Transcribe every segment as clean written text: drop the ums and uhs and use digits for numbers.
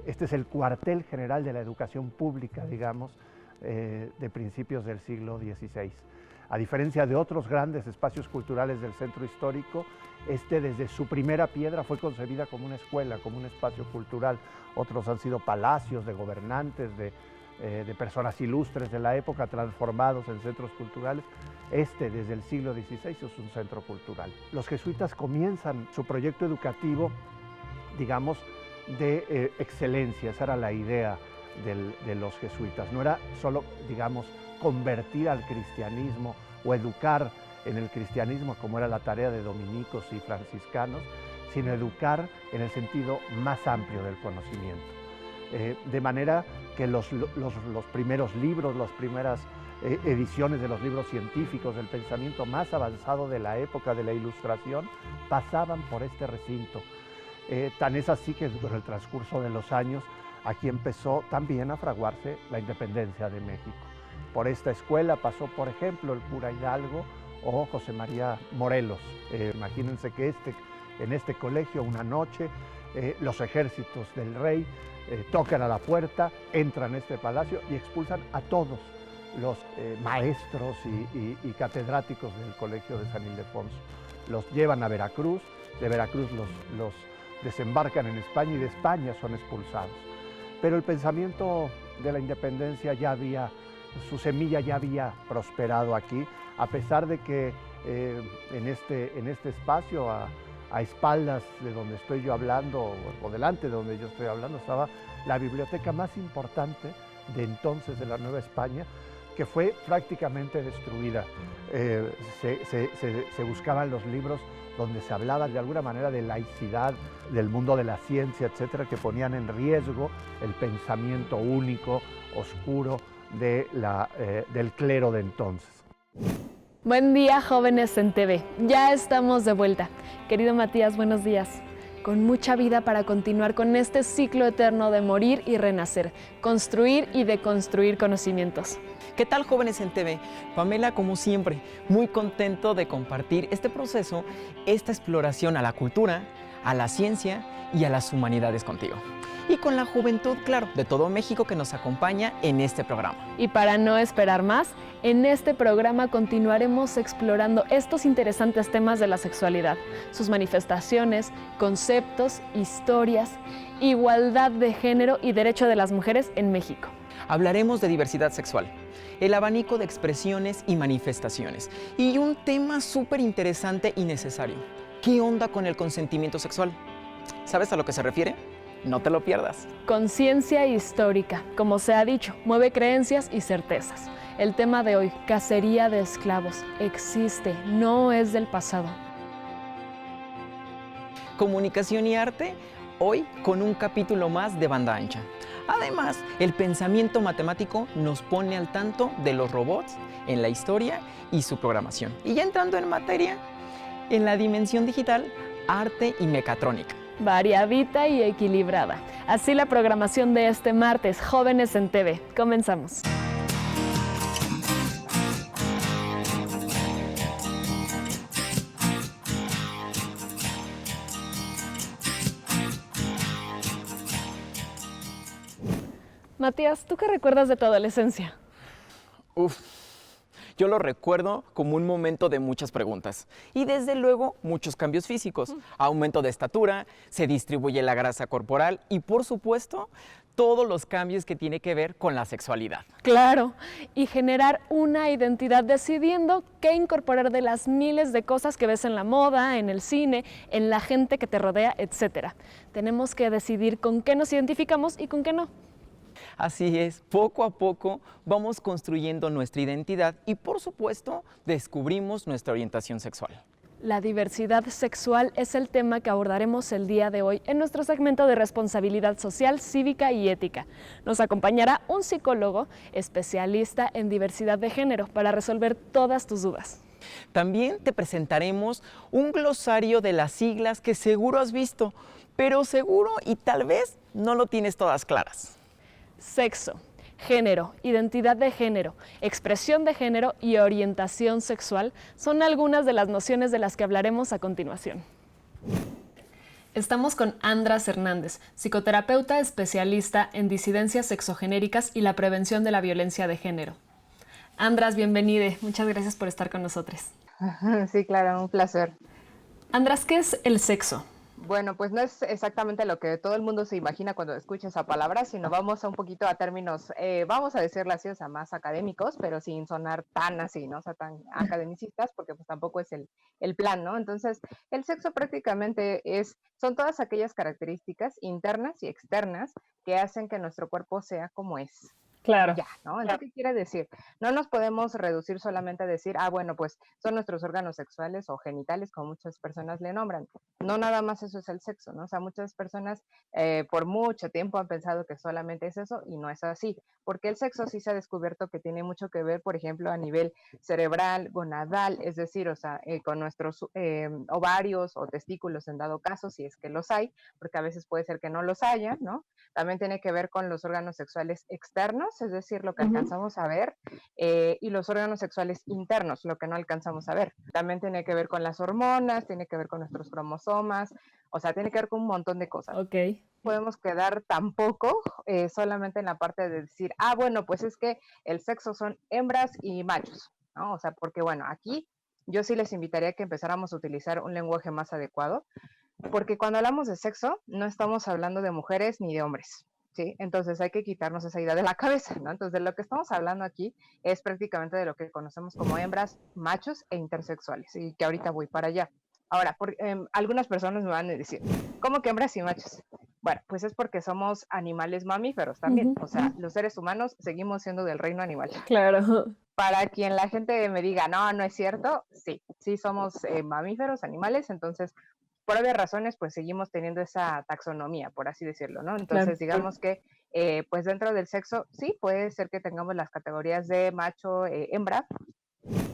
Este es el cuartel general de la educación pública, digamos, de principios del siglo XVI. A diferencia de otros grandes espacios culturales del centro histórico, este desde su primera piedra fue concebida como una escuela, como un espacio cultural. Otros han sido palacios de gobernantes, de personas ilustres de la época transformados en centros culturales. Este desde el siglo XVI es un centro cultural. Los jesuitas comienzan su proyecto educativo, digamos, de excelencia. Esa era la idea de los jesuitas. No era solo, digamos, convertir al cristianismo o educar en el cristianismo, como era la tarea de dominicos y franciscanos, sino educar en el sentido más amplio del conocimiento. De manera que los primeros libros, las primeras ediciones de los libros científicos, del pensamiento más avanzado de la época de la Ilustración, pasaban por este recinto. Tan es así que por el transcurso de los años aquí empezó también a fraguarse la independencia de México. Por esta escuela pasó, por ejemplo, el cura Hidalgo o José María Morelos. Imagínense que en este colegio una noche los ejércitos del rey tocan a la puerta, entran a este palacio y expulsan a todos los maestros y catedráticos del colegio de San Ildefonso. Los llevan a Veracruz, de Veracruz los desembarcan en España y de España son expulsados. Pero el pensamiento de la independencia su semilla ya había prosperado aquí, a pesar de que en este espacio, a espaldas de donde estoy yo hablando, o delante de donde yo estoy hablando, estaba la biblioteca más importante de entonces de la Nueva España, que fue prácticamente destruida. Se buscaban los libros donde se hablaba de alguna manera de laicidad, del mundo de la ciencia, etcétera, que ponían en riesgo el pensamiento único, oscuro del clero de entonces. Buen día, jóvenes en TV. Ya estamos de vuelta. Querido Matías, buenos días. Con mucha vida para continuar con este ciclo eterno de morir y renacer, construir y deconstruir conocimientos. ¿Qué tal, jóvenes en TV? Pamela, como siempre, muy contento de compartir este proceso, esta exploración a la cultura, a la ciencia y a las humanidades contigo. Y con la juventud, claro, de todo México que nos acompaña en este programa. Y para no esperar más, en este programa continuaremos explorando estos interesantes temas de la sexualidad, sus manifestaciones, conceptos, historias, igualdad de género y derecho de las mujeres en México. Hablaremos de diversidad sexual, el abanico de expresiones y manifestaciones, y un tema súper interesante y necesario. ¿Qué onda con el consentimiento sexual? ¿Sabes a lo que se refiere? No te lo pierdas. Conciencia histórica, como se ha dicho, mueve creencias y certezas. El tema de hoy, cacería de esclavos, existe, no es del pasado. Comunicación y arte, hoy con un capítulo más de Banda Ancha. Además, el pensamiento matemático nos pone al tanto de los robots en la historia y su programación. Y ya entrando en materia, en la dimensión digital, arte y mecatrónica. Variadita y equilibrada. Así la programación de este martes, Jóvenes en TV. Comenzamos. Matías, ¿tú qué recuerdas de tu adolescencia? Yo lo recuerdo como un momento de muchas preguntas y desde luego muchos cambios físicos, aumento de estatura, se distribuye la grasa corporal y por supuesto todos los cambios que tiene que ver con la sexualidad. Claro, y generar una identidad decidiendo qué incorporar de las miles de cosas que ves en la moda, en el cine, en la gente que te rodea, etc. Tenemos que decidir con qué nos identificamos y con qué no. Así es, poco a poco vamos construyendo nuestra identidad y por supuesto descubrimos nuestra orientación sexual. La diversidad sexual es el tema que abordaremos el día de hoy en nuestro segmento de responsabilidad social, cívica y ética. Nos acompañará un psicólogo especialista en diversidad de género para resolver todas tus dudas. También te presentaremos un glosario de las siglas que seguro has visto, pero seguro y tal vez no lo tienes todas claras. Sexo, género, identidad de género, expresión de género y orientación sexual son algunas de las nociones de las que hablaremos a continuación. Estamos con András Hernández, psicoterapeuta especialista en disidencias sexogenéricas y la prevención de la violencia de género. András, bienvenido. Muchas gracias por estar con nosotros. Sí, claro, un placer. András, ¿qué es el sexo? Bueno, pues no es exactamente lo que todo el mundo se imagina cuando escucha esa palabra, sino vamos a un poquito a términos, vamos a decirlo así, o sea, más académicos, pero sin sonar tan así, ¿no? O sea, tan academicistas, porque pues tampoco es el plan, ¿no? Entonces, el sexo prácticamente son todas aquellas características internas y externas que hacen que nuestro cuerpo sea como es. Claro. Ya, ¿no? Entonces, ¿qué quiere decir? No nos podemos reducir solamente a decir, bueno, pues son nuestros órganos sexuales o genitales, como muchas personas le nombran. No nada más eso es el sexo, ¿no? O sea, muchas personas por mucho tiempo han pensado que solamente es eso y no es así, porque el sexo sí se ha descubierto que tiene mucho que ver, por ejemplo, a nivel cerebral, gonadal, es decir, o sea, con nuestros ovarios o testículos en dado caso, si es que los hay, porque a veces puede ser que no los haya, ¿no? También tiene que ver con los órganos sexuales externos, es decir, lo que alcanzamos a ver, y los órganos sexuales internos, lo que no alcanzamos a ver. También tiene que ver con las hormonas, tiene que ver con nuestros cromosomas, o sea, tiene que ver con un montón de cosas. Ok. Podemos quedar tampoco solamente en la parte de decir, bueno, pues es que el sexo son hembras y machos, ¿no? O sea, porque bueno, aquí yo sí les invitaría a que empezáramos a utilizar un lenguaje más adecuado, porque cuando hablamos de sexo, no estamos hablando de mujeres ni de hombres, ¿sí? Entonces hay que quitarnos esa idea de la cabeza, ¿no? Entonces de lo que estamos hablando aquí es prácticamente de lo que conocemos como hembras, machos e intersexuales, y que ahorita voy para allá. Ahora, algunas personas me van a decir, ¿cómo que hembras y machos? Bueno, pues es porque somos animales mamíferos también, o sea, los seres humanos seguimos siendo del reino animal. Claro. Para quien la gente me diga, no, no es cierto, sí somos mamíferos, animales, entonces por obvias razones, pues seguimos teniendo esa taxonomía, por así decirlo, ¿no? Entonces, digamos que, pues dentro del sexo, sí, puede ser que tengamos las categorías de macho, hembra,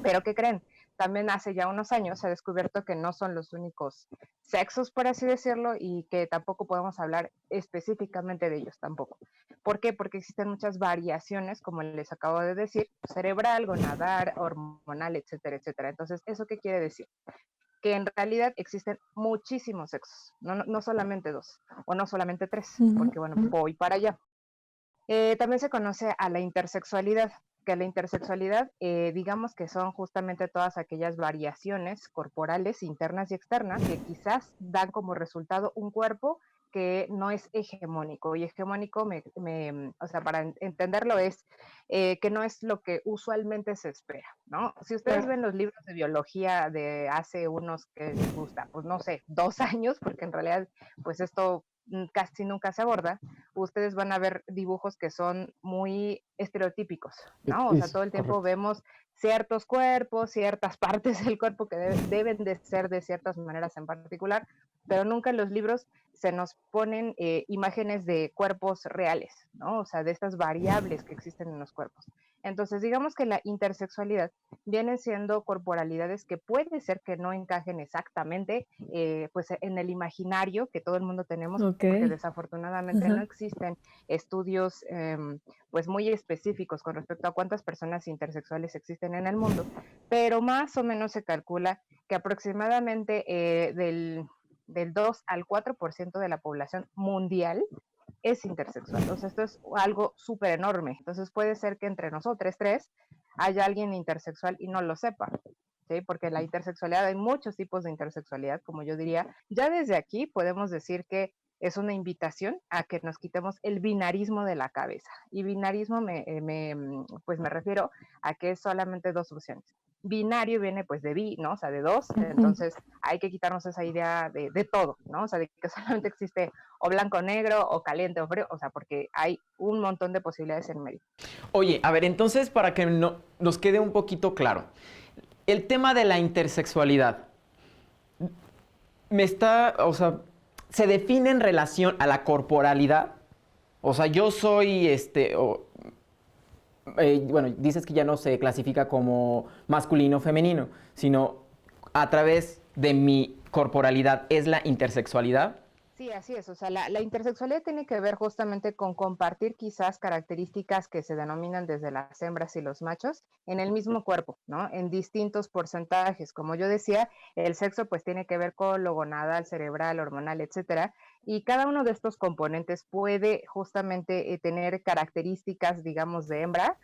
pero ¿qué creen? También hace ya unos años se ha descubierto que no son los únicos sexos, por así decirlo, y que tampoco podemos hablar específicamente de ellos tampoco. ¿Por qué? Porque existen muchas variaciones, como les acabo de decir, cerebral, gonadal, hormonal, etcétera, etcétera. Entonces, ¿eso qué quiere decir? Que en realidad existen muchísimos sexos, no solamente dos, o no solamente tres, porque bueno, voy para allá. También se conoce a la intersexualidad, que la intersexualidad, digamos que son justamente todas aquellas variaciones corporales internas y externas que quizás dan como resultado un cuerpo que no es hegemónico. Y hegemónico, o sea, para entenderlo es que no es lo que usualmente se espera, ¿no? Si ustedes ven los libros de biología de hace unos que les gusta, pues no sé, 2 años, porque en realidad, pues esto casi nunca se aborda, ustedes van a ver dibujos que son muy estereotípicos, ¿no? O sea, todo el tiempo vemos ciertos cuerpos, ciertas partes del cuerpo que deben de ser de ciertas maneras en particular, pero nunca en los libros se nos ponen imágenes de cuerpos reales, ¿no? O sea, de estas variables que existen en los cuerpos. Entonces, digamos que la intersexualidad vienen siendo corporalidades que puede ser que no encajen exactamente pues en el imaginario que todo el mundo tenemos, porque desafortunadamente no existen estudios pues muy específicos con respecto a cuántas personas intersexuales existen en el mundo, pero más o menos se calcula que aproximadamente del 2 al 4% de la población mundial es intersexual. Entonces, esto es algo súper enorme. Entonces, puede ser que entre nosotros tres haya alguien intersexual y no lo sepa, ¿sí? Porque la intersexualidad, hay muchos tipos de intersexualidad, como yo diría. Ya desde aquí podemos decir que es una invitación a que nos quitemos el binarismo de la cabeza. Y binarismo pues me refiero a que es solamente dos opciones. Binario viene pues de bi, ¿no? O sea, de dos, entonces hay que quitarnos esa idea de todo, ¿no? O sea, de que solamente existe o blanco o negro, o caliente o frío, o sea, porque hay un montón de posibilidades en medio. Oye, a ver, entonces para que nos quede un poquito claro, el tema de la intersexualidad, o sea, se define en relación a la corporalidad, o sea, yo soy, bueno, dices que ya no se clasifica como masculino o femenino, sino a través de mi corporalidad, ¿es la intersexualidad? Sí, así es. O sea, la intersexualidad tiene que ver justamente con compartir quizás características que se denominan desde las hembras y los machos en el mismo cuerpo, ¿no? En distintos porcentajes. Como yo decía, el sexo pues tiene que ver con lo gonadal, cerebral, hormonal, etcétera. Y cada uno de estos componentes puede justamente tener características, digamos, de hembra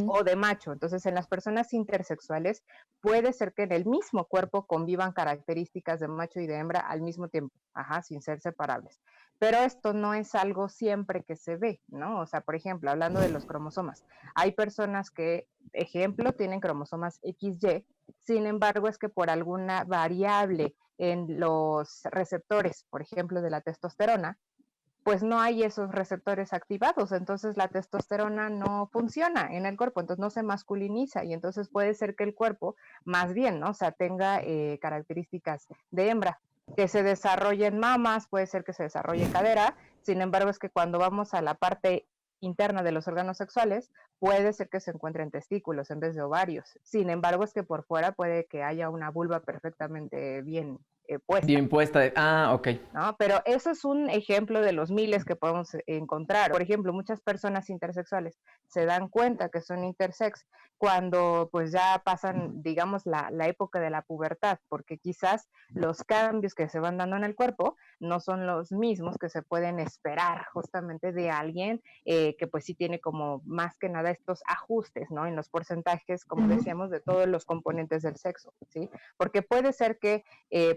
o de macho. Entonces, en las personas intersexuales puede ser que en el mismo cuerpo convivan características de macho y de hembra al mismo tiempo, sin ser separables. Pero esto no es algo siempre que se ve, ¿no? O sea, por ejemplo, hablando de los cromosomas, hay personas que, ejemplo, tienen cromosomas XY, sin embargo, es que por alguna variable en los receptores, por ejemplo, de la testosterona, pues no hay esos receptores activados, entonces la testosterona no funciona en el cuerpo, entonces no se masculiniza y entonces puede ser que el cuerpo más bien, ¿no? O sea, tenga características de hembra, que se desarrolle en mamas, puede ser que se desarrolle en cadera, sin embargo es que cuando vamos a la parte interna de los órganos sexuales, puede ser que se encuentren testículos en vez de ovarios, sin embargo es que por fuera puede que haya una vulva perfectamente bien puesta. Bien puesta. Ok. ¿No? Pero eso es un ejemplo de los miles que podemos encontrar. Por ejemplo, muchas personas intersexuales se dan cuenta que son intersex cuando pues ya pasan, digamos, la época de la pubertad, porque quizás los cambios que se van dando en el cuerpo no son los mismos que se pueden esperar justamente de alguien que pues sí tiene como más que nada estos ajustes, ¿no? En los porcentajes, como decíamos, de todos los componentes del sexo, ¿sí? Porque puede ser que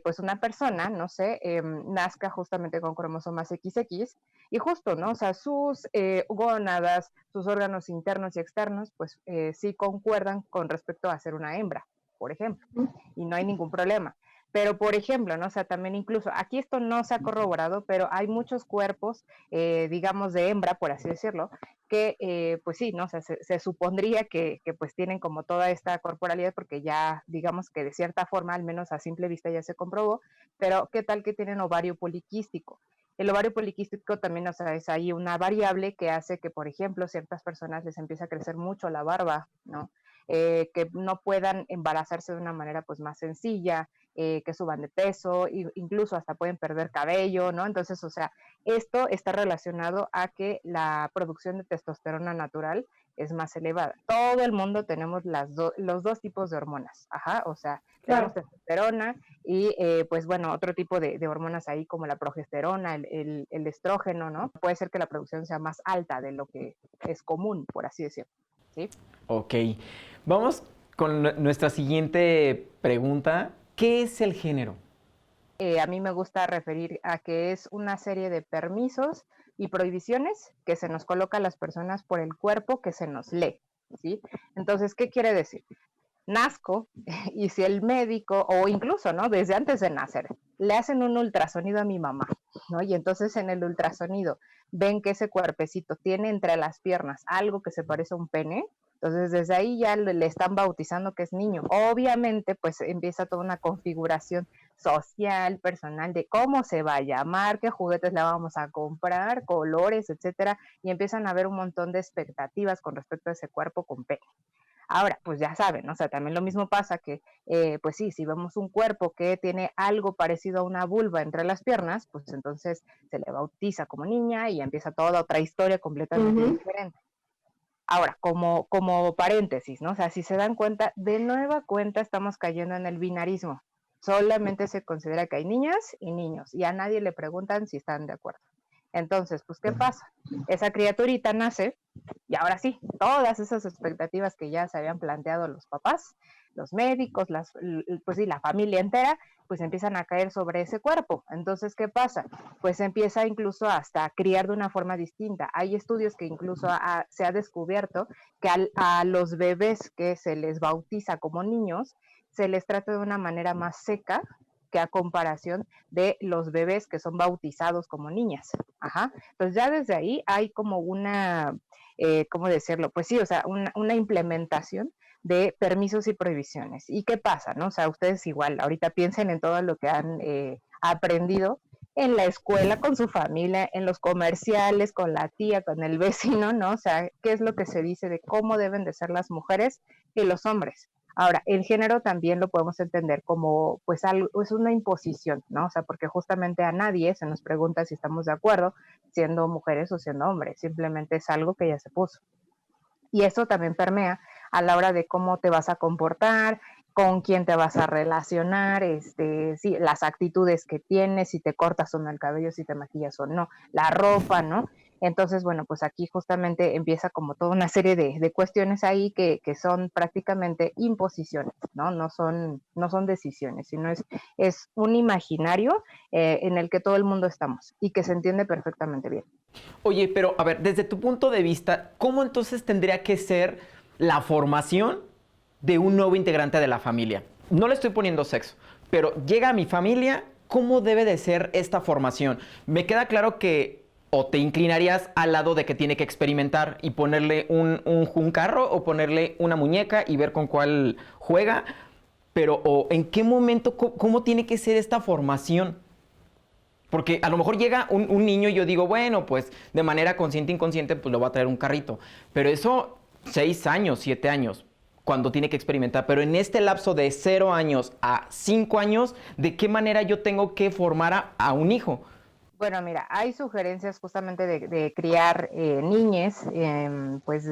pues una persona, no sé, nazca justamente con cromosomas XX y justo, ¿no? O sea, sus gónadas, sus órganos internos y externos, pues sí concuerdan con respecto a ser una hembra, por ejemplo, y no hay ningún problema. Pero, por ejemplo, ¿no? O sea, también incluso, aquí esto no se ha corroborado, pero hay muchos cuerpos, digamos, de hembra, por así decirlo, que, pues sí, ¿no? O sea, se supondría que pues tienen como toda esta corporalidad porque ya, digamos que de cierta forma, al menos a simple vista ya se comprobó, pero ¿qué tal que tienen ovario poliquístico? El ovario poliquístico también, o sea, es ahí una variable que hace que, por ejemplo, ciertas personas les empiece a crecer mucho la barba, ¿no? Que no puedan embarazarse de una manera pues más sencilla, que suban de peso, incluso hasta pueden perder cabello, ¿no? Entonces, o sea, esto está relacionado a que la producción de testosterona natural es más elevada. Todo el mundo tenemos los dos tipos de hormonas, o sea, tenemos testosterona y pues bueno, otro tipo de hormonas ahí como la progesterona, el estrógeno, ¿no? Puede ser que la producción sea más alta de lo que es común, por así decirlo, ¿sí? Ok. Vamos con nuestra siguiente pregunta. ¿Qué es el género? A mí me gusta referir a que es una serie de permisos y prohibiciones que se nos coloca a las personas por el cuerpo que se nos lee, ¿sí? Entonces, ¿qué quiere decir? Nazco y si el médico, o incluso, ¿no? Desde antes de nacer, le hacen un ultrasonido a mi mamá, ¿no? Y entonces en el ultrasonido ven que ese cuerpecito tiene entre las piernas algo que se parece a un pene, entonces desde ahí ya le están bautizando que es niño. Obviamente, pues empieza toda una configuración social, personal, de cómo se va a llamar, qué juguetes le vamos a comprar, colores, etcétera, y empiezan a haber un montón de expectativas con respecto a ese cuerpo con pene. Ahora, pues ya saben, o sea, también lo mismo pasa que, pues sí, si vemos un cuerpo que tiene algo parecido a una vulva entre las piernas, pues entonces se le bautiza como niña y empieza toda otra historia completamente diferente. Ahora, como paréntesis, ¿no? O sea, si se dan cuenta, de nueva cuenta estamos cayendo en el binarismo. Solamente se considera que hay niñas y niños y a nadie le preguntan si están de acuerdo. Entonces, pues, ¿qué pasa? Esa criaturita nace y ahora sí, todas esas expectativas que ya se habían planteado los papás, los médicos, pues sí, la familia entera, pues empiezan a caer sobre ese cuerpo. Entonces, ¿qué pasa? Pues empieza incluso hasta a criar de una forma distinta. Hay estudios que incluso se ha descubierto que a los bebés que se les bautiza como niños, se les trata de una manera más seca que a comparación de los bebés que son bautizados como niñas. Entonces ya desde ahí hay como una, ¿cómo decirlo? Pues sí, o sea, una implementación de permisos y prohibiciones. ¿Y qué pasa, no? O sea, ustedes igual, ahorita piensen en todo lo que han aprendido en la escuela, con su familia, en los comerciales, con la tía, con el vecino, ¿no? O sea, ¿qué es lo que se dice de cómo deben de ser las mujeres y los hombres? Ahora, el género también lo podemos entender como pues algo, es una imposición, ¿no? O sea, porque justamente a nadie se nos pregunta si estamos de acuerdo siendo mujeres o siendo hombres, simplemente es algo que ya se puso. Y eso también permea a la hora de cómo te vas a comportar, con quién te vas a relacionar, sí, las actitudes que tienes, si te cortas o no el cabello, si te maquillas o no, la ropa, ¿no? Entonces, bueno, pues aquí justamente empieza como toda una serie de cuestiones ahí que son prácticamente imposiciones, ¿no? No son decisiones, sino es un imaginario en el que todo el mundo estamos y que se entiende perfectamente bien. Oye, pero a ver, desde tu punto de vista, ¿cómo entonces tendría que ser la formación de un nuevo integrante de la familia? No le estoy poniendo sexo, pero llega a mi familia, ¿cómo debe de ser esta formación? Me queda claro que o te inclinarías al lado de que tiene que experimentar y ponerle un carro o ponerle una muñeca y ver con cuál juega, pero o en qué momento, ¿cómo tiene que ser esta formación? Porque a lo mejor llega un niño y yo digo, bueno, pues de manera consciente e inconsciente, pues le voy a traer un carrito. Pero eso, 6 años, 7 años, cuando tiene que experimentar. Pero en este lapso de 0 años a 5 años, ¿de qué manera yo tengo que formar a un hijo? Bueno, mira, hay sugerencias justamente de criar niñes, pues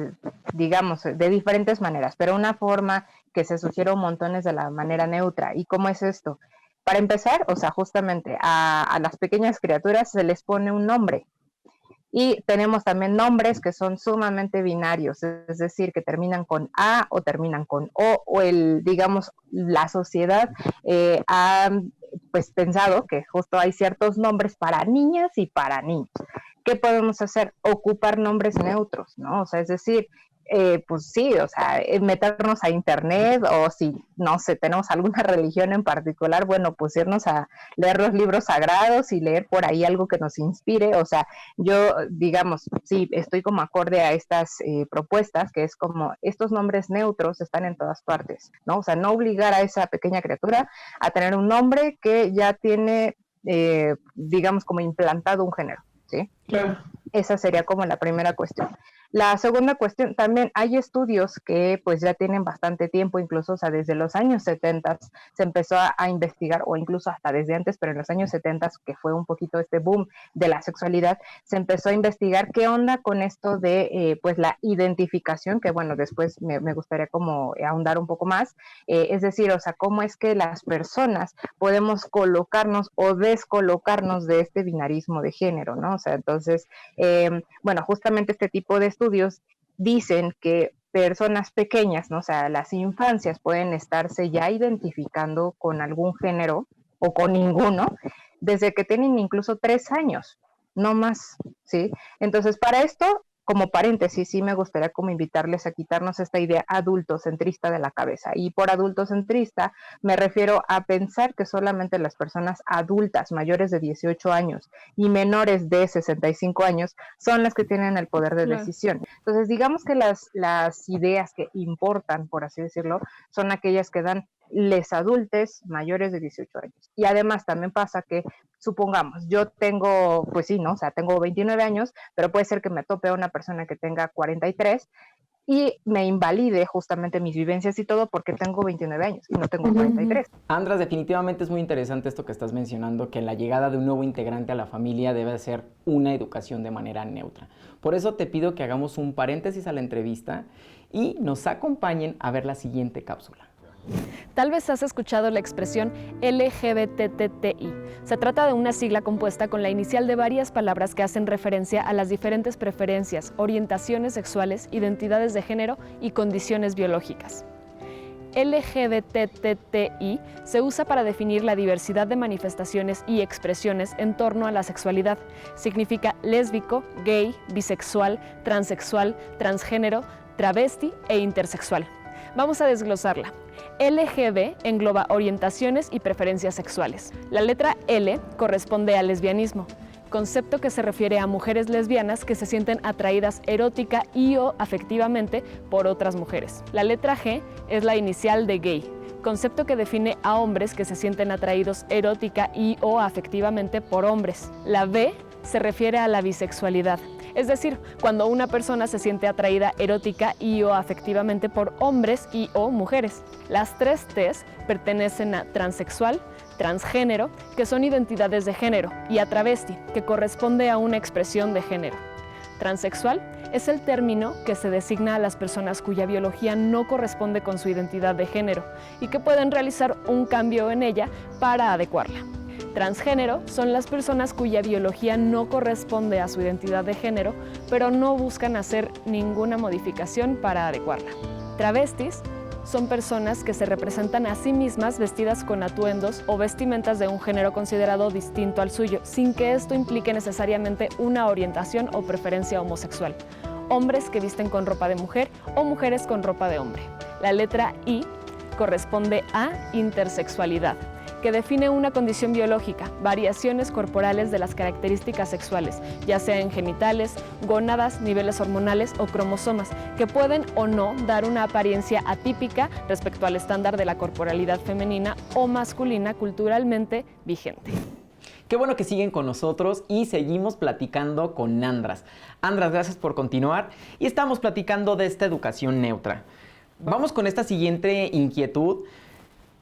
digamos, de diferentes maneras, pero una forma que se sugiere un montón es de la manera neutra. ¿Y cómo es esto? Para empezar, o sea, justamente a las pequeñas criaturas se les pone un nombre. Y tenemos también nombres que son sumamente binarios, es decir, que terminan con A o terminan con o digamos, la sociedad ha pues pensado que justo hay ciertos nombres para niñas y para niños. ¿Qué podemos hacer? Ocupar nombres neutros, ¿no? O sea, es decir, pues sí, o sea, meternos a internet o si, no sé, tenemos alguna religión en particular, bueno, pues irnos a leer los libros sagrados y leer por ahí algo que nos inspire, o sea, yo, digamos, sí, estoy como acorde a estas propuestas, que es como estos nombres neutros están en todas partes, ¿no? O sea, no obligar a esa pequeña criatura a tener un nombre que ya tiene, digamos, como implantado un género, ¿sí? Claro. Esa sería como la primera cuestión. La segunda cuestión, también hay estudios que pues ya tienen bastante tiempo, incluso, o sea, desde los años 70 se empezó a investigar, o incluso hasta desde antes, pero en los años 70, que fue un poquito este boom de la sexualidad, se empezó a investigar qué onda con esto de pues la identificación, que bueno, después me gustaría como ahondar un poco más, es decir, o sea, cómo es que las personas podemos colocarnos o descolocarnos de este binarismo de género, ¿no? O sea, entonces, bueno, justamente este tipo de estudios dicen que personas pequeñas, ¿no? O sea, las infancias pueden estarse ya identificando con algún género o con ninguno desde que tienen incluso 3 años, no más, ¿sí? Entonces, para esto, como paréntesis, sí me gustaría como invitarles a quitarnos esta idea adultocentrista de la cabeza. Y por adultocentrista me refiero a pensar que solamente las personas adultas mayores de 18 años y menores de 65 años son las que tienen el poder de decisión. Entonces, digamos que las ideas que importan, por así decirlo, son aquellas que dan les adultos mayores de 18 años. Y además también pasa que, supongamos, yo tengo, pues sí, ¿no? O sea, tengo 29 años, pero puede ser que me tope a una persona que tenga 43 y me invalide justamente mis vivencias y todo porque tengo 29 años y no tengo 43. Andras, definitivamente es muy interesante esto que estás mencionando, que la llegada de un nuevo integrante a la familia debe ser una educación de manera neutra. Por eso te pido que hagamos un paréntesis a la entrevista y nos acompañen a ver la siguiente cápsula. Tal vez has escuchado la expresión LGBTTI. Se trata de una sigla compuesta con la inicial de varias palabras que hacen referencia a las diferentes preferencias, orientaciones sexuales, identidades de género y condiciones biológicas. LGBTTI se usa para definir la diversidad de manifestaciones y expresiones en torno a la sexualidad. Significa lésbico, gay, bisexual, transexual, transgénero, travesti e intersexual. Vamos a desglosarla. LGB engloba orientaciones y preferencias sexuales. La letra L corresponde al lesbianismo, concepto que se refiere a mujeres lesbianas que se sienten atraídas erótica y o afectivamente por otras mujeres. La letra G es la inicial de gay, concepto que define a hombres que se sienten atraídos erótica y o afectivamente por hombres. La B se refiere a la bisexualidad. es decir, cuando una persona se siente atraída erótica y o afectivamente por hombres y o mujeres. Las 3 T's pertenecen a transexual, transgénero, que son identidades de género, y a travesti, que corresponde a una expresión de género. Transexual es el término que se designa a las personas cuya biología no corresponde con su identidad de género y que pueden realizar un cambio en ella para adecuarla. Transgénero son las personas cuya biología no corresponde a su identidad de género, pero no buscan hacer ninguna modificación para adecuarla. Travestis son personas que se representan a sí mismas vestidas con atuendos o vestimentas de un género considerado distinto al suyo, sin que esto implique necesariamente una orientación o preferencia homosexual. Hombres que visten con ropa de mujer o mujeres con ropa de hombre. La letra I corresponde a intersexualidad, que define una condición biológica, variaciones corporales de las características sexuales, ya sea en genitales, gónadas, niveles hormonales o cromosomas, que pueden o no dar una apariencia atípica respecto al estándar de la corporalidad femenina o masculina culturalmente vigente. Qué bueno que siguen con nosotros y seguimos platicando con Andras. Andras, gracias por continuar y estamos platicando de esta educación neutra. Vamos con esta siguiente inquietud.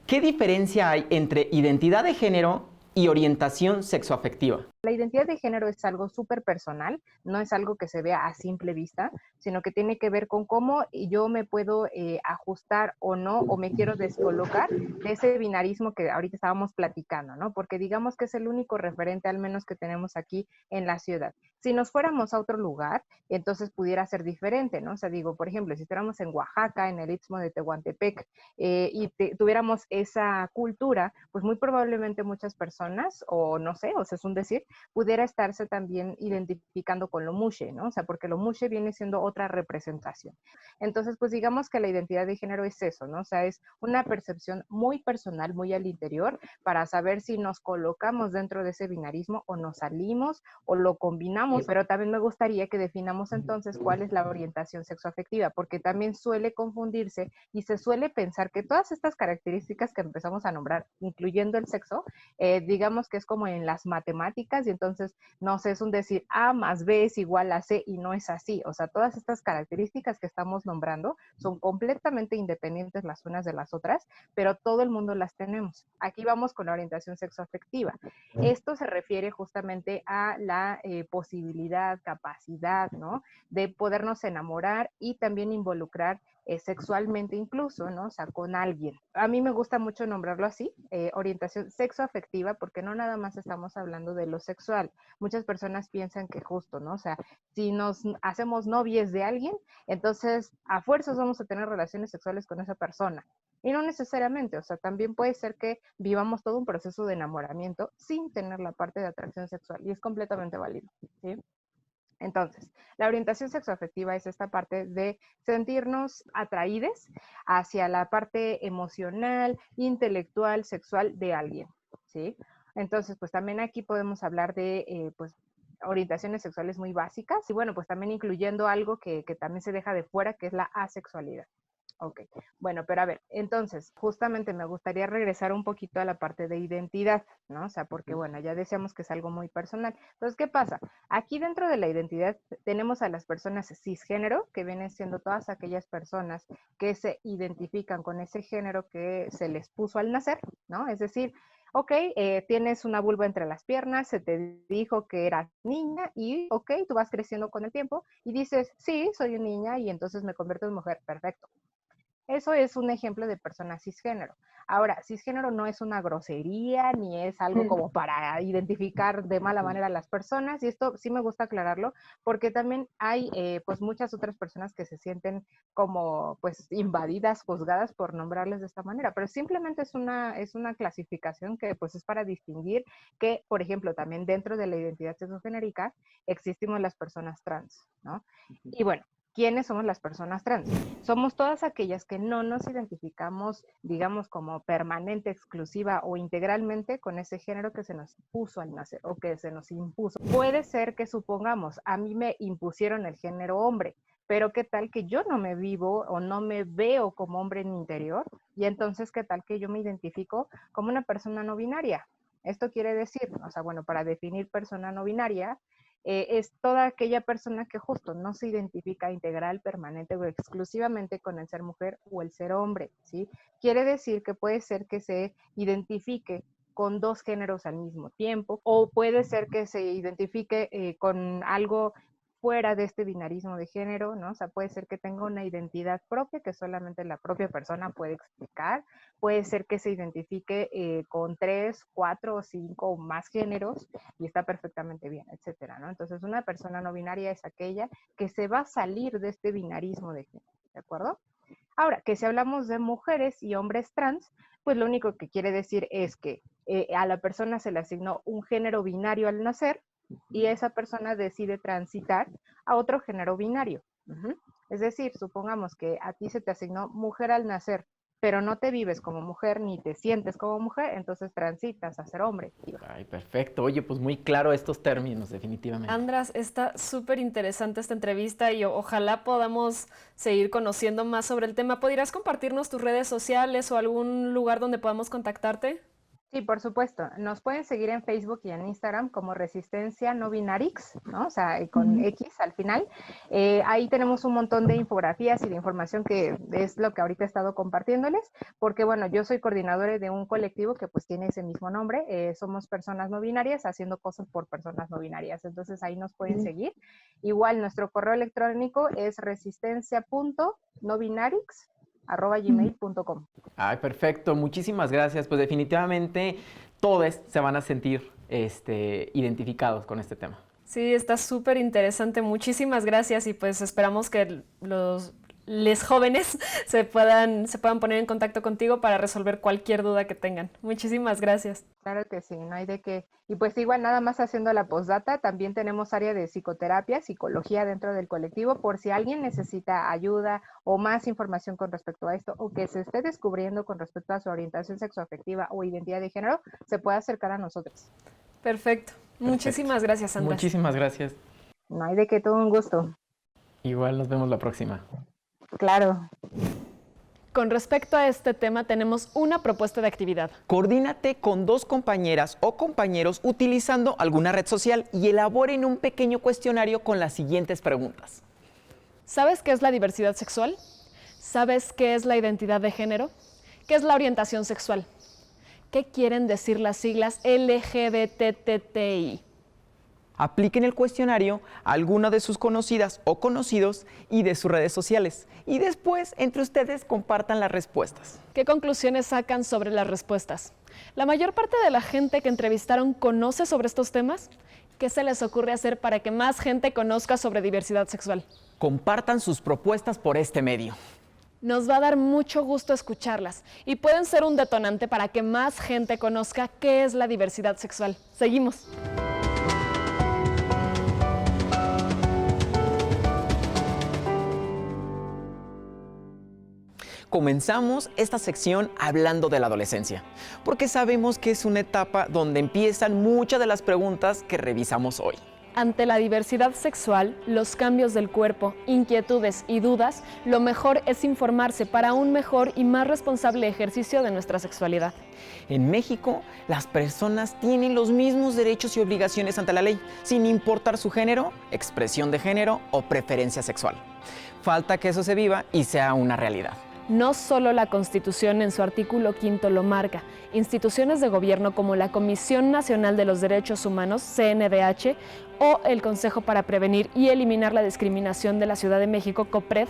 ¿Qué diferencia hay entre identidad de género y orientación sexoafectiva? La identidad de género es algo súper personal, no es algo que se vea a simple vista, sino que tiene que ver con cómo yo me puedo ajustar o no, o me quiero descolocar de ese binarismo que ahorita estábamos platicando, ¿no? Porque digamos que es el único referente, al menos que tenemos aquí en la ciudad. Si nos fuéramos a otro lugar, entonces pudiera ser diferente, ¿no? O sea, digo, por ejemplo, si estuviéramos en Oaxaca, en el Istmo de Tehuantepec, y tuviéramos esa cultura, pues muy probablemente muchas personas, o no sé, o sea, es un decir, pudiera estarse también identificando con lo mushe, ¿no? O sea, porque lo mushe viene siendo otra representación. Entonces, pues digamos que la identidad de género es eso, ¿no? O sea, es una percepción muy personal, muy al interior, para saber si nos colocamos dentro de ese binarismo o nos salimos o lo combinamos, pero también me gustaría que definamos entonces cuál es la orientación sexoafectiva, porque también suele confundirse y se suele pensar que todas estas características que empezamos a nombrar, incluyendo el sexo, digamos que es como en las matemáticas y entonces, no sé, es un decir A más B es igual a C y no es así. O sea, todas estas características que estamos nombrando son completamente independientes las unas de las otras, pero todo el mundo las tenemos. Aquí vamos con la orientación sexoafectiva. Esto se refiere justamente a la posibilidad, capacidad, ¿no? De podernos enamorar y también involucrar sexualmente incluso, ¿no? O sea, con alguien. A mí me gusta mucho nombrarlo así, orientación sexoafectiva, porque no nada más estamos hablando de lo sexual. Muchas personas piensan que justo, ¿no? O sea, si nos hacemos novies de alguien, entonces a fuerzas vamos a tener relaciones sexuales con esa persona. Y no necesariamente, o sea, también puede ser que vivamos todo un proceso de enamoramiento sin tener la parte de atracción sexual, y es completamente válido, ¿sí? Entonces, la orientación sexoafectiva es esta parte de sentirnos atraídos hacia la parte emocional, intelectual, sexual de alguien, ¿sí? Entonces, pues también aquí podemos hablar de, pues, orientaciones sexuales muy básicas y bueno, pues también incluyendo algo que también se deja de fuera, que es la asexualidad. Ok, bueno, pero a ver, entonces, justamente me gustaría regresar un poquito a la parte de identidad, ¿no? O sea, porque bueno, ya decíamos que es algo muy personal. Entonces, ¿qué pasa? Aquí dentro de la identidad tenemos a las personas cisgénero, que vienen siendo todas aquellas personas que se identifican con ese género que se les puso al nacer, ¿no? Es decir, ok, tienes una vulva entre las piernas, se te dijo que eras niña y ok, tú vas creciendo con el tiempo y dices, sí, soy una niña y entonces me convierto en mujer, perfecto. Eso es un ejemplo de persona cisgénero. Ahora, cisgénero no es una grosería, ni es algo como para identificar de mala manera a las personas, y esto sí me gusta aclararlo, porque también hay pues muchas otras personas que se sienten como pues invadidas, juzgadas por nombrarles de esta manera, pero simplemente es una clasificación que pues es para distinguir que, por ejemplo, también dentro de la identidad sexogenérica existimos las personas trans, ¿no? Y bueno, ¿quiénes somos las personas trans? Somos todas aquellas que no nos identificamos, digamos, como permanente, exclusiva o integralmente con ese género que se nos puso al nacer o que se nos impuso. Puede ser que supongamos, a mí me impusieron el género hombre, pero ¿qué tal que yo no me vivo o no me veo como hombre en mi interior? Y entonces, ¿qué tal que yo me identifico como una persona no binaria? Esto quiere decir, o sea, bueno, para definir persona no binaria, es toda aquella persona que justo no se identifica integral, permanente o exclusivamente con el ser mujer o el ser hombre, ¿sí? Quiere decir que puede ser que se identifique con dos géneros al mismo tiempo, o puede ser que se identifique con algo fuera de este binarismo de género, ¿no? O sea, puede ser que tenga una identidad propia que solamente la propia persona puede explicar, puede ser que se identifique con 3, 4 o 5 o más géneros y está perfectamente bien, etcétera, ¿no? Entonces, una persona no binaria es aquella que se va a salir de este binarismo de género, ¿de acuerdo? Ahora, que si hablamos de mujeres y hombres trans, pues lo único que quiere decir es que a la persona se le asignó un género binario al nacer y esa persona decide transitar a otro género binario. Es decir, supongamos que a ti se te asignó mujer al nacer, pero no te vives como mujer ni te sientes como mujer, entonces transitas a ser hombre. Ay, perfecto. Oye, pues muy claro estos términos, definitivamente. András, está súper interesante esta entrevista y ojalá podamos seguir conociendo más sobre el tema. ¿Podrías compartirnos tus redes sociales o algún lugar donde podamos contactarte? Sí, por supuesto. Nos pueden seguir en Facebook y en Instagram como Resistencia No Binarix, ¿no? O sea, con X al final. Ahí tenemos un montón de infografías y de información que es lo que ahorita he estado compartiéndoles, porque bueno, yo soy coordinadora de un colectivo que pues tiene ese mismo nombre. Somos personas no binarias haciendo cosas por personas no binarias. Entonces ahí nos pueden seguir. Igual nuestro correo electrónico es resistencia.nobinarix@gmail.com. Ay, perfecto. Muchísimas gracias. Pues definitivamente todos se van a sentir identificados con este tema. Sí, está súper interesante. Muchísimas gracias y pues esperamos que les jóvenes se puedan poner en contacto contigo para resolver cualquier duda que tengan. Muchísimas gracias. Claro que sí, no hay de qué. Y pues igual nada más haciendo la postdata, también tenemos área de psicoterapia, psicología dentro del colectivo, por si alguien necesita ayuda o más información con respecto a esto, o que se esté descubriendo con respecto a su orientación sexoafectiva o identidad de género, se puede acercar a nosotros. Perfecto. Muchísimas gracias, Andrés. Muchísimas gracias. No hay de qué, todo un gusto. Igual nos vemos la próxima. Claro. Con respecto a este tema, tenemos una propuesta de actividad. Coordínate con 2 compañeras o compañeros utilizando alguna red social y elaboren un pequeño cuestionario con las siguientes preguntas. ¿Sabes qué es la diversidad sexual? ¿Sabes qué es la identidad de género? ¿Qué es la orientación sexual? ¿Qué quieren decir las siglas LGBTTI? Apliquen el cuestionario a alguna de sus conocidas o conocidos y de sus redes sociales. Y después, entre ustedes, compartan las respuestas. ¿Qué conclusiones sacan sobre las respuestas? ¿La mayor parte de la gente que entrevistaron conoce sobre estos temas? ¿Qué se les ocurre hacer para que más gente conozca sobre diversidad sexual? Compartan sus propuestas por este medio. Nos va a dar mucho gusto escucharlas y pueden ser un detonante para que más gente conozca qué es la diversidad sexual. Seguimos. Comenzamos esta sección hablando de la adolescencia, porque sabemos que es una etapa donde empiezan muchas de las preguntas que revisamos hoy. Ante la diversidad sexual, los cambios del cuerpo, inquietudes y dudas, lo mejor es informarse para un mejor y más responsable ejercicio de nuestra sexualidad. En México, las personas tienen los mismos derechos y obligaciones ante la ley, sin importar su género, expresión de género o preferencia sexual. Falta que eso se viva y sea una realidad. No solo la Constitución en su artículo 5 lo marca, instituciones de gobierno como la Comisión Nacional de los Derechos Humanos, CNDH, o el Consejo para Prevenir y Eliminar la Discriminación de la Ciudad de México, COPRED,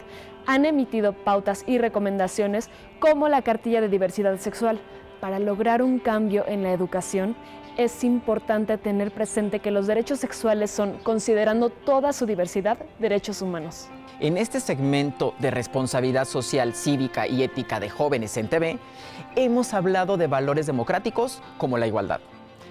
han emitido pautas y recomendaciones como la Cartilla de Diversidad Sexual. Para lograr un cambio en la educación, es importante tener presente que los derechos sexuales son, considerando toda su diversidad, derechos humanos. En este segmento de responsabilidad social, cívica y ética de Jóvenes en TV, hemos hablado de valores democráticos como la igualdad,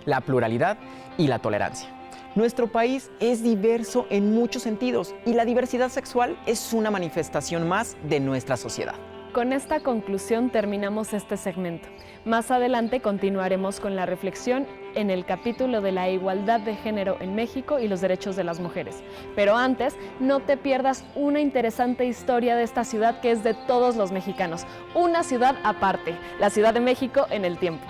la pluralidad y la tolerancia. Nuestro país es diverso en muchos sentidos y la diversidad sexual es una manifestación más de nuestra sociedad. Con esta conclusión terminamos este segmento. Más adelante continuaremos con la reflexión en el capítulo de la igualdad de género en México y los derechos de las mujeres. Pero antes, no te pierdas una interesante historia de esta ciudad que es de todos los mexicanos. Una ciudad aparte, la Ciudad de México en el tiempo.